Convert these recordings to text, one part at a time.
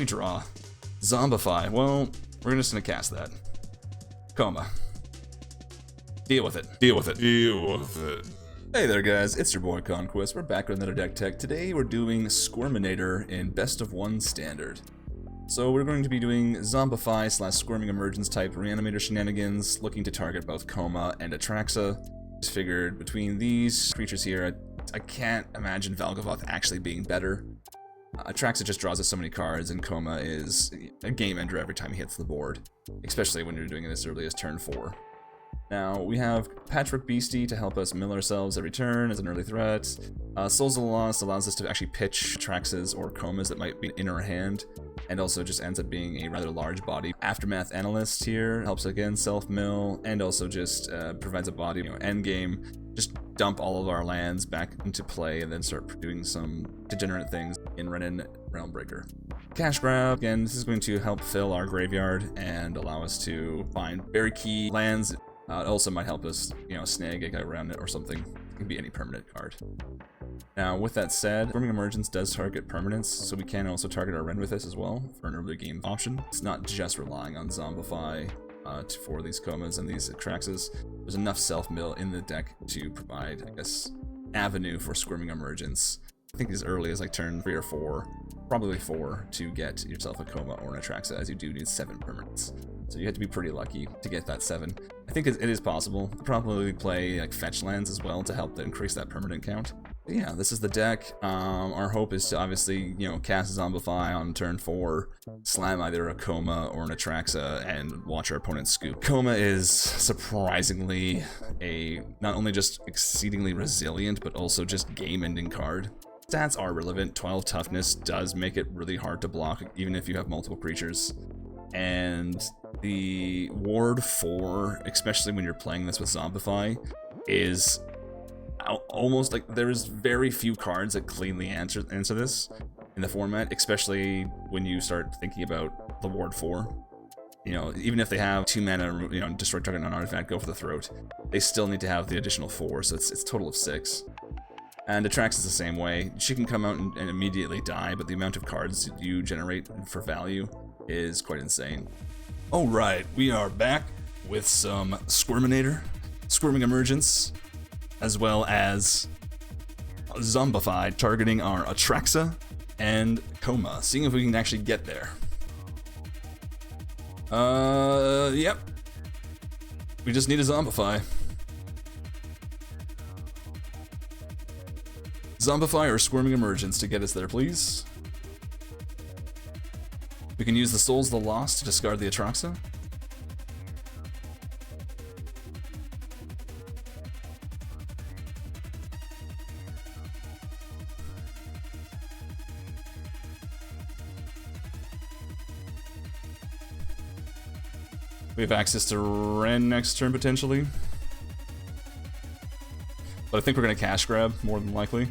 we draw? Zombify. Well, we're just gonna cast that. Coma. Deal with it. Deal with it. Deal with it. Hey there guys, it's your boy Conquest. We're back with another deck tech. Today we're doing Squirminator in Best of 1 Standard. So we're going to be doing Zombify / Squirming Emergence type Reanimator shenanigans, looking to target both Coma and Atraxa. Just figured between these creatures here, I can't imagine Valgavoth actually being better. Atraxa just draws us so many cards, and Coma is a game ender every time he hits the board, especially when you're doing it as early as turn 4. Now, we have Patchwork Beastie to help us mill ourselves every turn as an early threat. Souls of the Lost allows us to actually pitch Atraxas or Comas that might be in our hand, and also just ends up being a rather large body. Aftermath Analyst here helps again self-mill, and also just provides a body, endgame. Just dump all of our lands back into play and then start doing some degenerate things in Renin Realmbreaker. Cash Grab, again, this is going to help fill our graveyard and allow us to find very key lands. It also might help us, snag a guy around it or something. It can be any permanent card. Now, with that said, Squirming Emergence does target permanents, so we can also target our Ren with this as well for an early game option. It's not just relying on Zombify for these Comas and these Atraxas. There's enough self-mill in the deck to provide, I guess, avenue for Squirming Emergence. I think as early as like turn 3 or 4, probably 4, to get yourself a Coma or an Atraxa, as you do need 7 permanents. So you have to be pretty lucky to get that 7. I think it is possible. Probably play like fetch lands as well to help increase that permanent count. But yeah, this is the deck. Our hope is to obviously, cast Zombify on turn 4, slam either a Coma or an Atraxa, and watch our opponent scoop. Coma is surprisingly not only just exceedingly resilient, but also just game-ending card. Stats are relevant. 12 toughness does make it really hard to block, even if you have multiple creatures. And the ward 4, especially when you're playing this with Zombify, is almost like there's very few cards that cleanly answer this in the format, especially when you start thinking about the ward 4. Even if they have 2 mana, destroy target non-artifact, go for the throat, they still need to have the additional 4, so it's a total of 6. And Atraxa is the same way. She can come out and immediately die, but the amount of cards you generate for value is quite insane. Alright, we are back with some Squirminator, Squirming Emergence, as well as Zombify, targeting our Atraxa and Coma, seeing if we can actually get there. Yep. We just need a Zombify. Zombify or Squirming Emergence to get us there, please. We can use the Souls of the Lost to discard the Atraxa. We have access to Ren next turn, potentially. But I think we're going to cash grab, more than likely.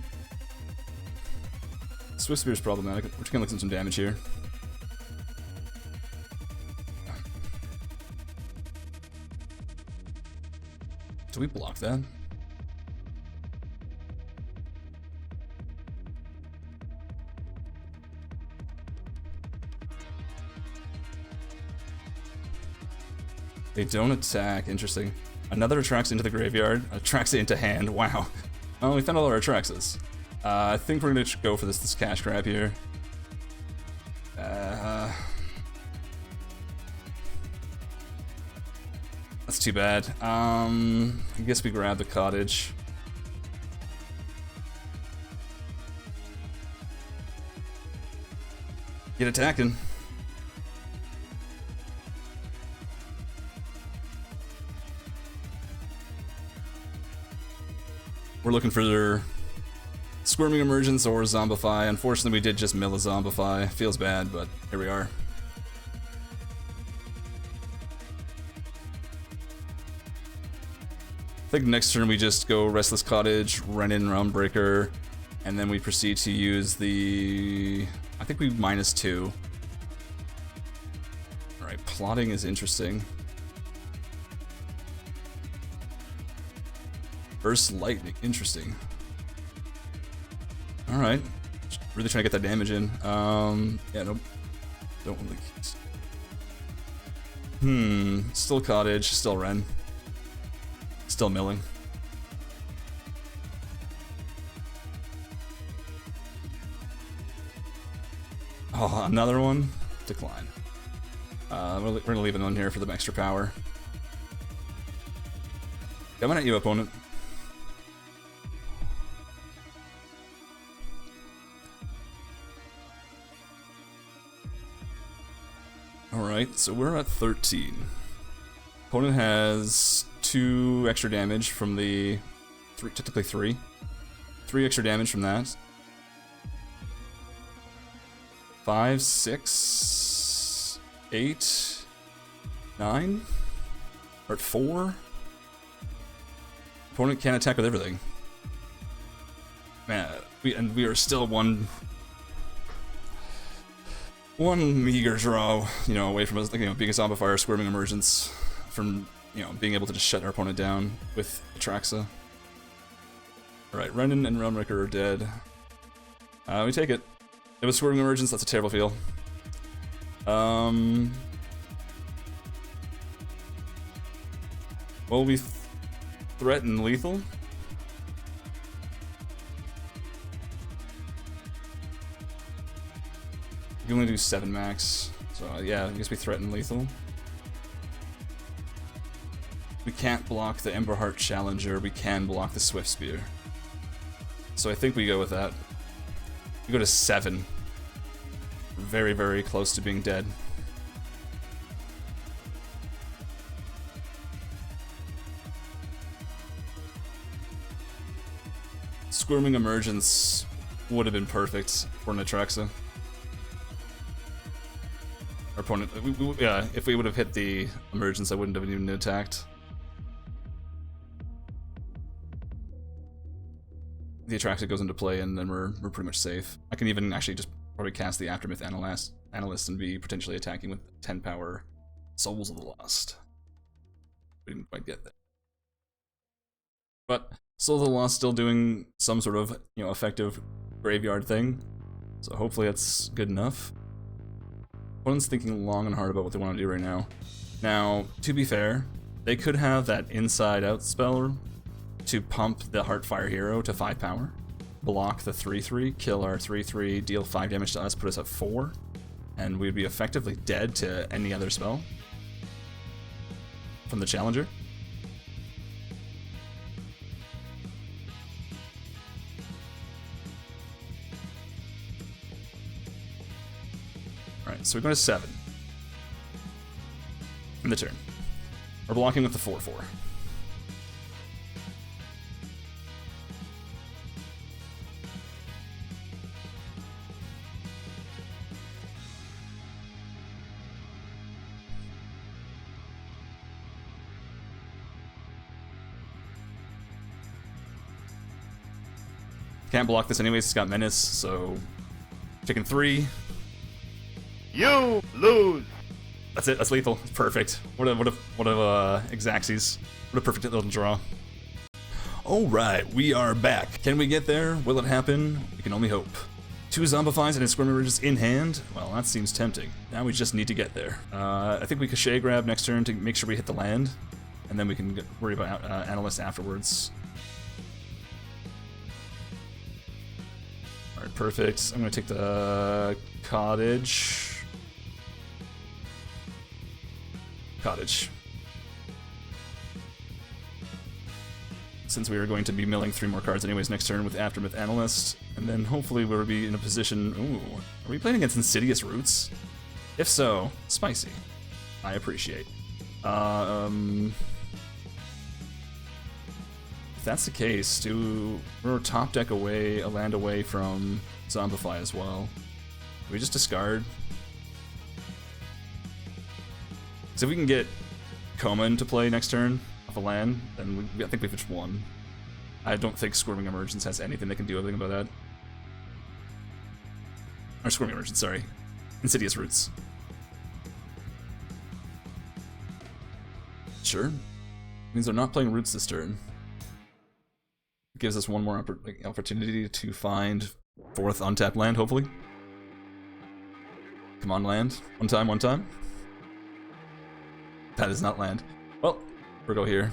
Swift Spear is problematic. We're taking some damage here. Do we block that? They don't attack. Interesting. Another Atraxa into the graveyard. Atraxa into hand. Wow. Oh, we found all our Atraxas. I think we're gonna go for this cash grab here. That's too bad. I guess we grab the cottage. Get attacking. We're looking for their Squirming Emergence or Zombify. Unfortunately, we did just mill a Zombify. Feels bad, but here we are. I think next turn we just go Restless Cottage, Renin Realmbreaker, and then we proceed to use the... I think we -2. Alright, plotting is interesting. Burst Lightning, interesting. Alright. Really trying to get that damage in. Yeah, nope. Don't want to... Still Cottage, still Ren. Still milling. Oh, another one? Decline. We're gonna leave it on here for the extra power. Coming at you, opponent. Alright, so we're at 13. Opponent has 2 extra damage from the... technically 3. 3 extra damage from that. 5, 6, 8, 9? Or at 4? Opponent can't attack with everything. Man, we are still one meager draw, you know, away from us, like, you know, being a Zombifier, Squirming Emergence, from, you know, being able to just shut our opponent down with Atraxa. Alright, Renin and Realmwrecker are dead. We take it. It was Squirming Emergence, that's a terrible feel. Well, we threaten lethal. You can only do 7 max, so yeah, I guess we threaten lethal. We can't block the Emberheart Challenger, we can block the Swift Spear. So I think we go with that. We go to 7. Very, very close to being dead. Squirming Emergence would have been perfect for an Atraxa. Our opponent, yeah, if we would have hit the Emergence, I wouldn't have even attacked. The Atraxa goes into play, and then we're pretty much safe. I can even actually just probably cast the Aftermath Analyst and be potentially attacking with 10 power Souls of the Lost. We didn't quite get there. But Souls of the Lost still doing some sort of, you know, effective graveyard thing. So hopefully that's good enough. Opponent's thinking long and hard about what they want to do right now. Now, to be fair, they could have that Inside Out spell to pump the Heartfire Hero to 5 power, block the 3/3, kill our 3/3, deal 5 damage to us, put us at 4, and we'd be effectively dead to any other spell from the Challenger. Alright, so we're going to 7 in the turn. We're blocking with the 4/4. Can't block this anyways, it's got Menace, so taking 3. You lose. That's it, that's lethal. It's perfect. What a Xaxes. What a perfect little draw. Alright, we are back. Can we get there? Will it happen? We can only hope. 2 Zombifies and a Squirming Emergence in hand? Well, that seems tempting. Now we just need to get there. I think we Cachet grab next turn to make sure we hit the land, and then we can worry about Analyst afterwards. Alright, perfect. I'm gonna take the Cottage. Since we are going to be milling 3 more cards anyways next turn with Aftermath Analyst, and then hopefully we'll be in a position... Ooh, are we playing against Insidious Roots? If so, spicy. I appreciate. If that's the case, we're top deck away, a land away from Zombify as well. Do we just discard? So if we can get Coma into play next turn off a land, then I think we've just won. I don't think Squirming Emergence has anything that can do anything about that. Or Squirming Emergence, sorry. Insidious Roots. Sure. Means they're not playing Roots this turn. It gives us one more opportunity to find 4th untapped land, hopefully. Come on, land. One time, one time. That is not land. Well, we'll go here.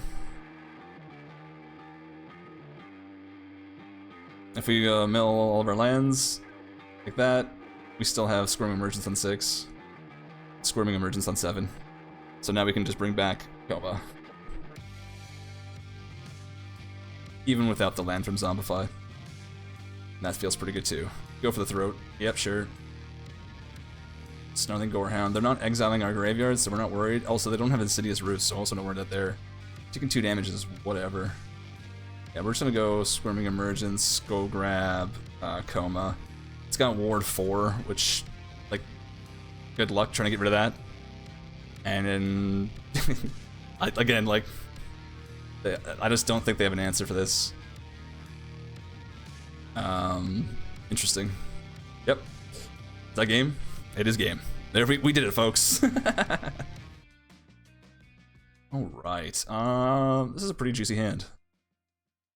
If we mill all of our lands like that, we still have Squirming Emergence on 6. Squirming Emergence on 7. So now we can just bring back Koma. Even without the land from Zombify. That feels pretty good too. Go for the throat. Yep, sure. Snarling Gorehound. They're not exiling our graveyards, so we're not worried. Also, they don't have Insidious Roots, so also no worry that they're taking 2 damage is whatever. Yeah, we're just gonna go Squirming Emergence, go grab Koma. It's got Ward 4, which, like, good luck trying to get rid of that. And then, again, like, I just don't think they have an answer for this. Interesting. Yep. Is that game? It is game. There we did it, folks. Alright. This is a pretty juicy hand.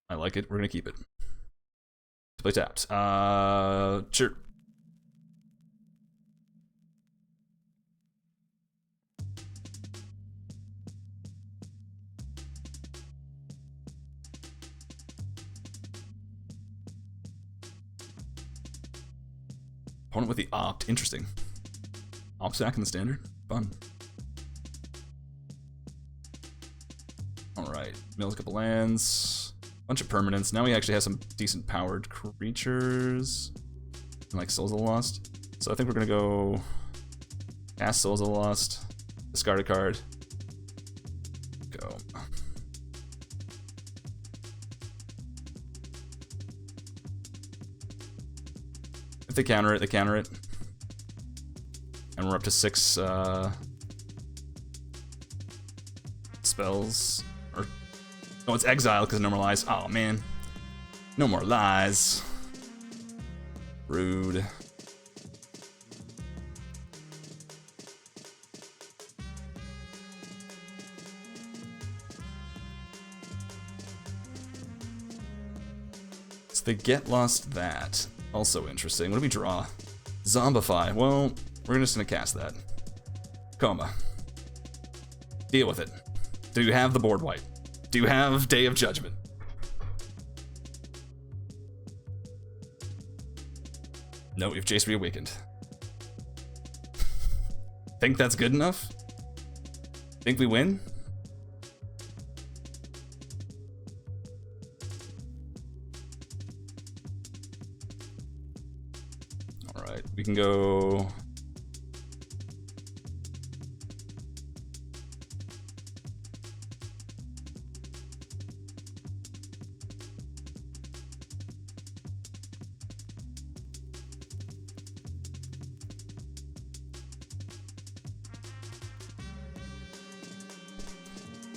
I like it. We're gonna keep it. Play tapped. Sure. Opponent with the opt. Interesting. Opt sack in the standard. Fun. Alright. Mills a couple lands. Bunch of permanents. Now we actually have some decent powered creatures. Like Souls of the Lost. So I think we're gonna go cast Souls of the Lost. Discard a card. Go. If they counter it, they counter it. And we're up to 6 spells. Or oh, it's exile because no more lies. Oh man. No more lies. Rude. So they get lost that. Also interesting. What do we draw? Zombify. Well, we're just gonna cast that. Koma. Deal with it. Do you have the board wipe? Do you have Day of Judgment? No, we've Jace Reawakened. Think that's good enough? Think we win? Alright, we can go...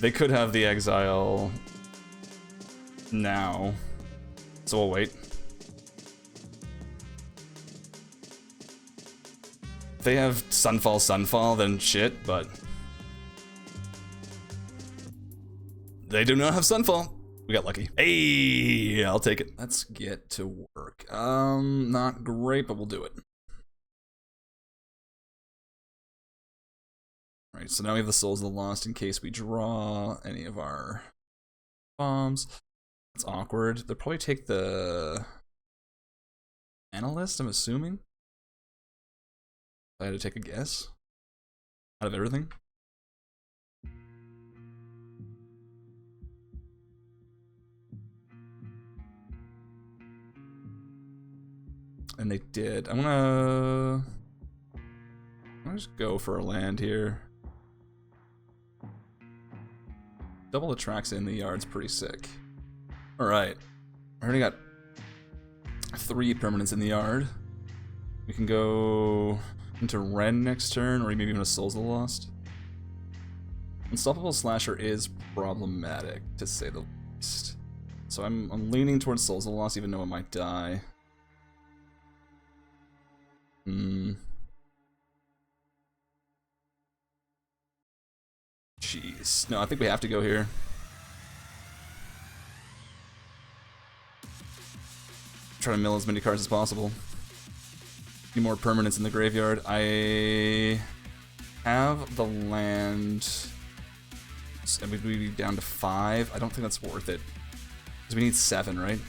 They could have the exile now, so we'll wait. If they have Sunfall, then shit, but they do not have Sunfall. We got lucky. Hey, I'll take it. Let's get to work. Not great, but we'll do it. Right, so now we have the Souls of the Lost in case we draw any of our bombs. That's awkward. They'll probably take the Analyst, I'm assuming. I had to take a guess out of everything. And they did. I'm gonna just go for a land here. Double the tracks in the yard's pretty sick. Alright. I already got 3 permanents in the yard. We can go into Ren next turn, or maybe even a Souls of the Lost. Unstoppable Slasher is problematic, to say the least. So I'm leaning towards Souls of the Lost, even though it might die. Jeez. No, I think we have to go here. Try to mill as many cards as possible. few more permanents in the graveyard. I have the land, and we'd be down to 5. I don't think that's worth it. Because we need 7, right?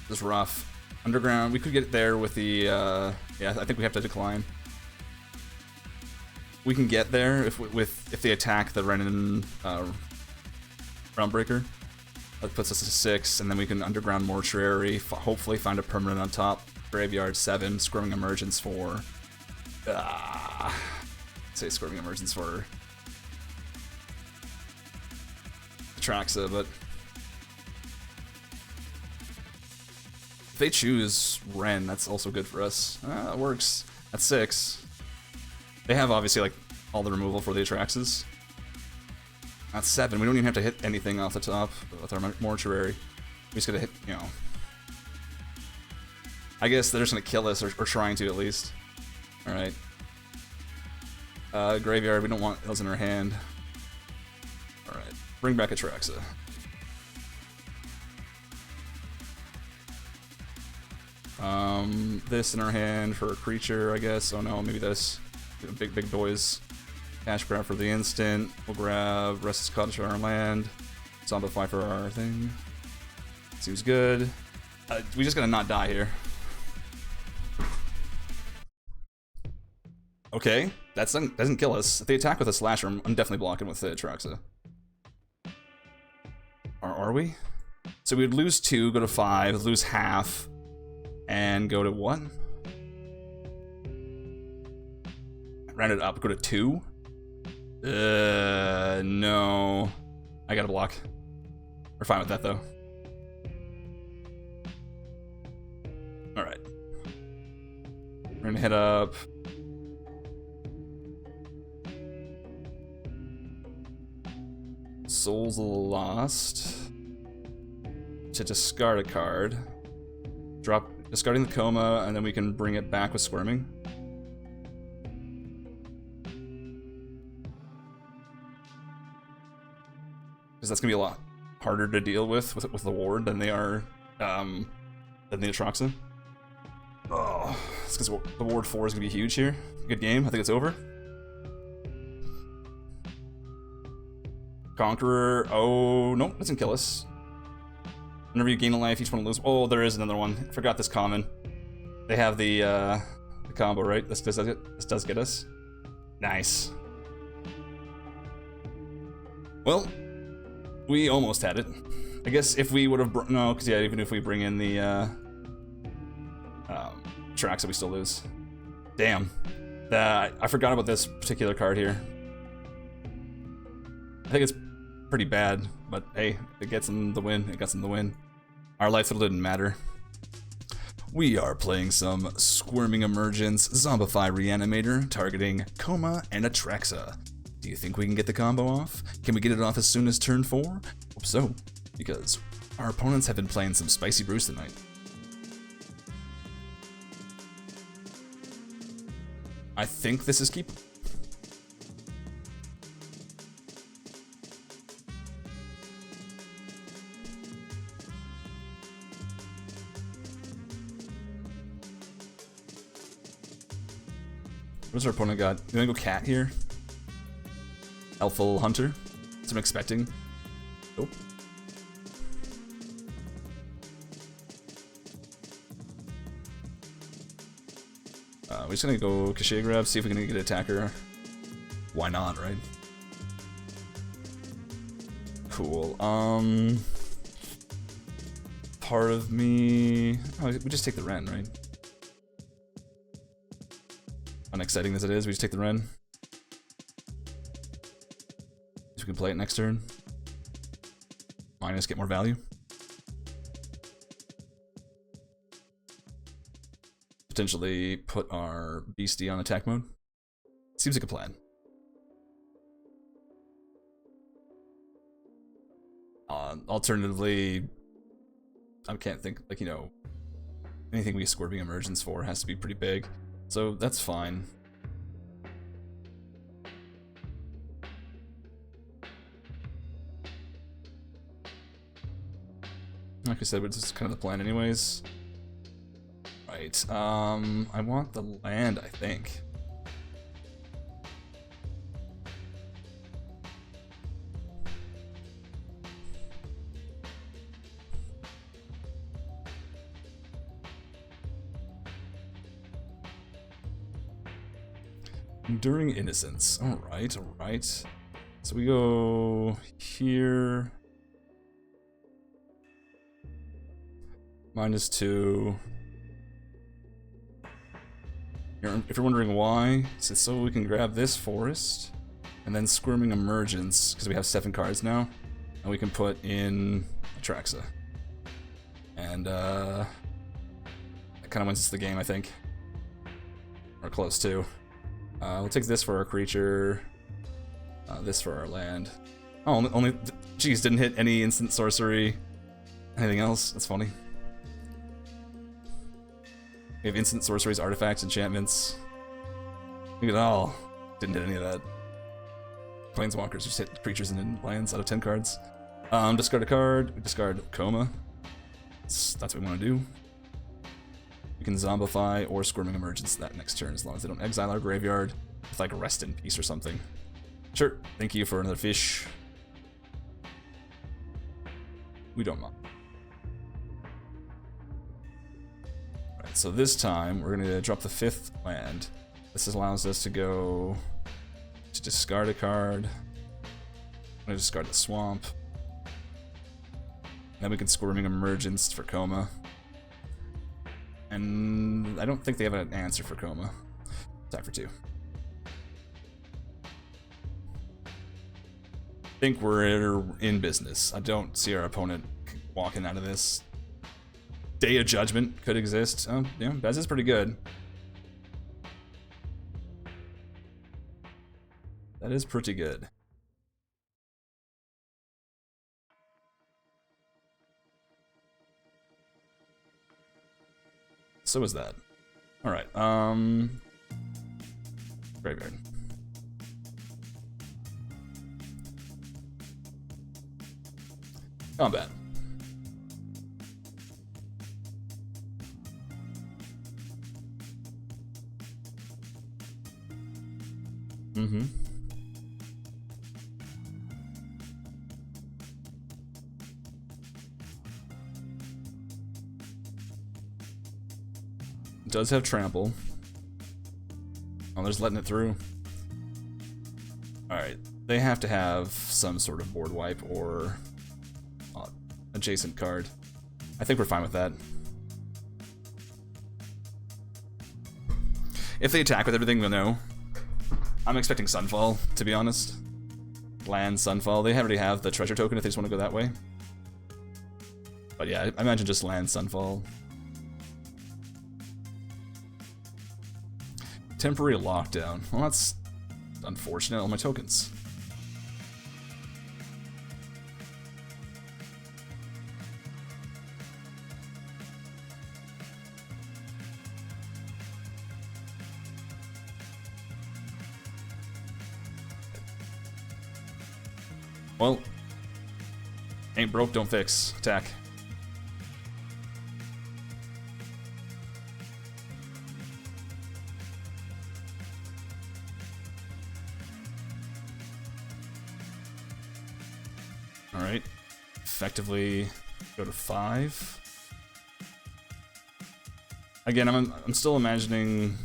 This is rough. Underground, we could get there with the, yeah, I think we have to decline. We can get there if they attack the Renin Groundbreaker. That puts us at 6, and then we can underground mortuary, hopefully find a permanent on top. Graveyard 7, Squirming Emergence 4. Say Squirming Emergence for Traxa, but if they choose Ren, that's also good for us. That works. That's 6. They have obviously like all the removal for the Atraxas. That's 7. We don't even have to hit anything off the top with our mortuary. We just gotta hit, you know. I guess they're just gonna kill us, or trying to at least. Alright. Graveyard, we don't want those in our hand. Alright. Bring back Atraxa. This in our hand for a creature, I guess. Oh no, maybe this. Big boys. Cash grab for the instant. We'll grab Restless Cottage for our land. Zombify for our thing. Seems good. We just gotta not die here. Okay, that doesn't kill us. If they attack with a slasher, I'm definitely blocking with the Atraxa. Or are we? So we would lose 2, go to 5, lose half, and go to what? Round it up, go to 2? No. I gotta block. We're fine with that, though. Alright. We're gonna hit up... Souls Lost. To discard a card. Discarding the Coma, and then we can bring it back with Squirming. Because that's gonna be a lot harder to deal with the ward than they are than the Atraxa. Oh, it's because the ward 4 is gonna be huge here. Good game. I think it's over. Conqueror. Oh no, doesn't kill us. Whenever you gain a life, each one lose. Oh, there is another one. I forgot this common. They have the combo, right? This does get us. Nice. Well. We almost had it. I guess if we would have... No, because yeah, even if we bring in the tracks, we still lose. Damn. I forgot about this particular card here. I think it's pretty bad, but hey, if it gets them the win, it gets them the win. Our life still didn't matter. We are playing some Squirming Emergence Zombify Reanimator, targeting Coma and Atraxa. Do you think we can get the combo off? Can we get it off as soon as turn 4? Hope so, because our opponents have been playing some spicy brews tonight. I think this is keep. What's our opponent got? You wanna go cat here? Elful Hunter? That's what I'm expecting. Nope. We're just gonna go Cachet Grab, see if we can get an attacker. Why not, right? Cool. Part of me... Oh, we just take the Ren, right? Unexciting as it is, we just take the Ren. We can play it next turn. Minus, get more value. Potentially put our beastie on attack mode. Seems like a plan. Alternatively, I can't think, like, you know, anything we Squirming Emergence for has to be pretty big. So that's fine. Like I said, but this is kind of the plan anyways. Right, I want the land, I think. Enduring Innocence. Alright, alright. So we go here. -2. If you're wondering why, it's so we can grab this forest, and then Squirming Emergence, because we have 7 cards now, and we can put in Atraxa. And that kind of wins us the game, I think. Or close to. We'll take this for our creature, this for our land. Oh, only geez, didn't hit any instant sorcery. Anything else? That's funny. We have instant sorceries, artifacts, enchantments. Look at it all. Didn't hit any of that. Planeswalkers just hit creatures and then lands out of 10 cards. Discard a card, discard Coma. That's what we want to do. We can Zombify or Squirming Emergence that next turn as long as they don't exile our graveyard with like Rest in Peace or something. Sure, thank you for another fish. We don't mind. Alright, so this time we're going to drop the 5th land. This allows us to go to discard a card. I'm going to discard the Swamp. Then we can Squirming Emergence for Coma. And I don't think they have an answer for Coma. Time for 2. I think we're in business. I don't see our opponent walking out of this. Day of Judgment could exist. Oh, yeah, Bez is pretty good. That is pretty good. So is that. Alright, graveyard. Combat. Mm-hmm. Does have trample. Oh, they're just letting it through. Alright, they have to have some sort of board wipe or adjacent card. I think we're fine with that. If they attack with everything, we'll know. I'm expecting Sunfall, to be honest. Land, Sunfall. They already have the treasure token if they just want to go that way. But yeah, I imagine just land, Sunfall. Temporary lockdown. Well, that's unfortunate. All my tokens. Well, ain't broke, don't fix. Attack. Alright. Effectively go to 5. Again, I'm still imagining...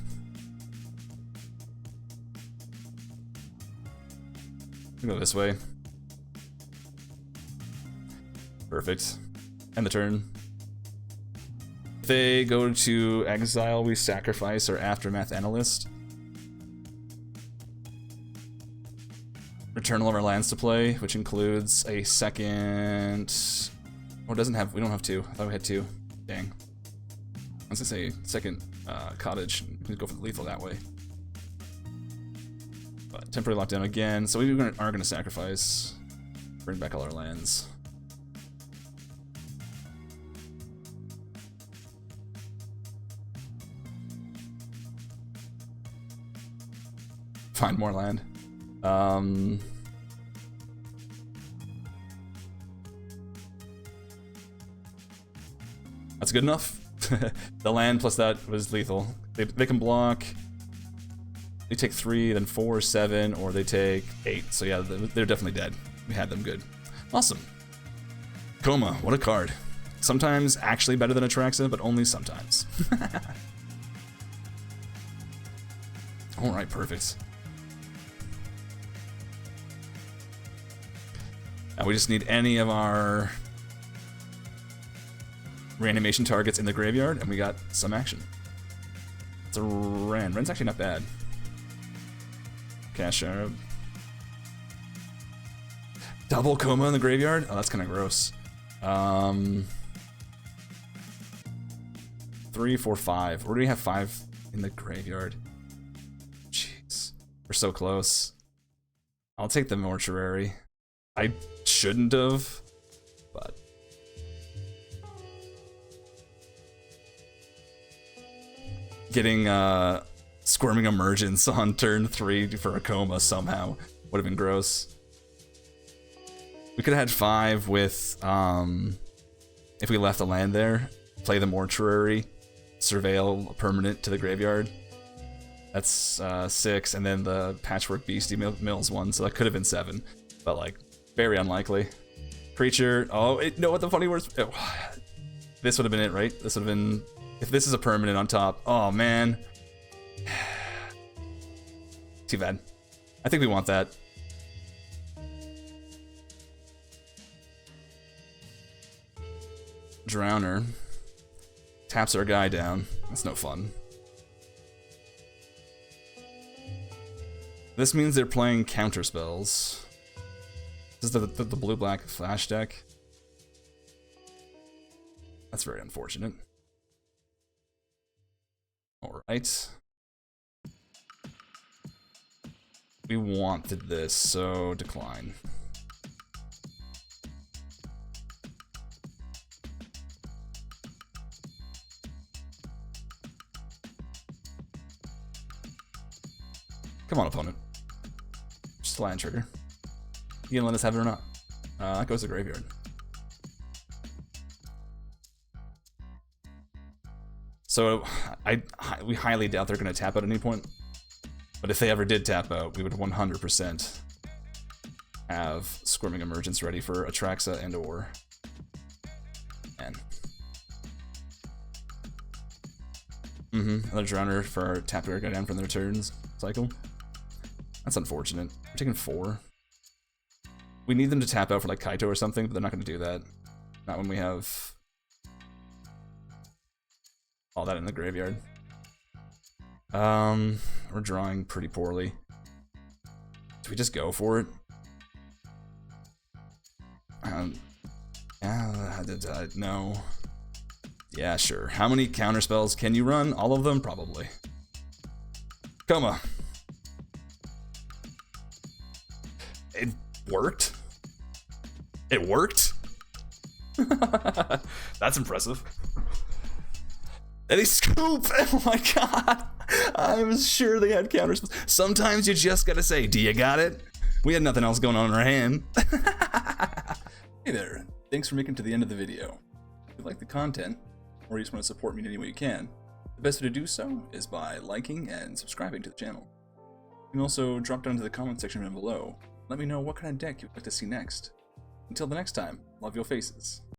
I'll go this way. Perfect. End the turn. If they go to exile, we sacrifice our Aftermath Analyst. Return all of our lands to play, which includes a second... Oh, it doesn't have... We don't have 2. I thought we had 2. Dang. I was gonna say second cottage. We can go for the lethal that way. But temporary lockdown again. So we are gonna sacrifice. Bring back all our lands. Find more land. That's good enough. The land plus that was lethal. They can block. They take 3, then 4, 7, or they take 8. So yeah, they're definitely dead. We had them good. Awesome. Coma, what a card. Sometimes actually better than Atraxa, but only sometimes. Alright, perfect. Now we just need any of our reanimation targets in the graveyard, and we got some action. It's a Ren. Ren's actually not bad. Cash Arab. Double Coma in the graveyard? Oh, that's kind of gross. 3, 4, 5. Or do we have 5 in the graveyard? Jeez. We're so close. I'll take the mortuary. I shouldn't have, but... Getting Squirming Emergence on turn 3 for a Coma somehow would have been gross. We could have had 5 with, if we left the land there, play the mortuary, surveil a permanent to the graveyard. That's 6, and then the Patchwork Beastie Mills one, so that could have been 7, but like, very unlikely. Creature, oh, no, what the funny words, oh, this would have been it, right? This would have been, if this is a permanent on top, oh man. Too bad. I think we want that. Drowner. Taps our guy down. That's no fun. This means they're playing counter spells. This is the blue-black flash deck. That's very unfortunate. Alright. We wanted this, so decline. Come on, opponent. Just a land trigger. You gonna let us have it or not? That goes to graveyard. So we highly doubt they're gonna tap out at any point. But if they ever did tap out, we would 100% have Squirming Emergence ready for Atraxa and or. And another Drowner for tap to go down from their turns cycle. That's unfortunate. We're taking 4. We need them to tap out for like Kaito or something, but they're not going to do that. Not when we have all that in the graveyard. We're drawing pretty poorly. Do we just go for it? No. Yeah, sure. How many counter spells can you run? All of them? Probably. Coma. It worked. It worked? That's impressive. And they scoop! Oh my god! I was sure they had counters. Sometimes you just gotta say, do you got it? We had nothing else going on in our hand. Hey there. Thanks for making it to the end of the video. If you like the content, or you just want to support me in any way you can, the best way to do so is by liking and subscribing to the channel. You can also drop down to the comment section down below. Let me know what kind of deck you'd like to see next. Until the next time, love your faces.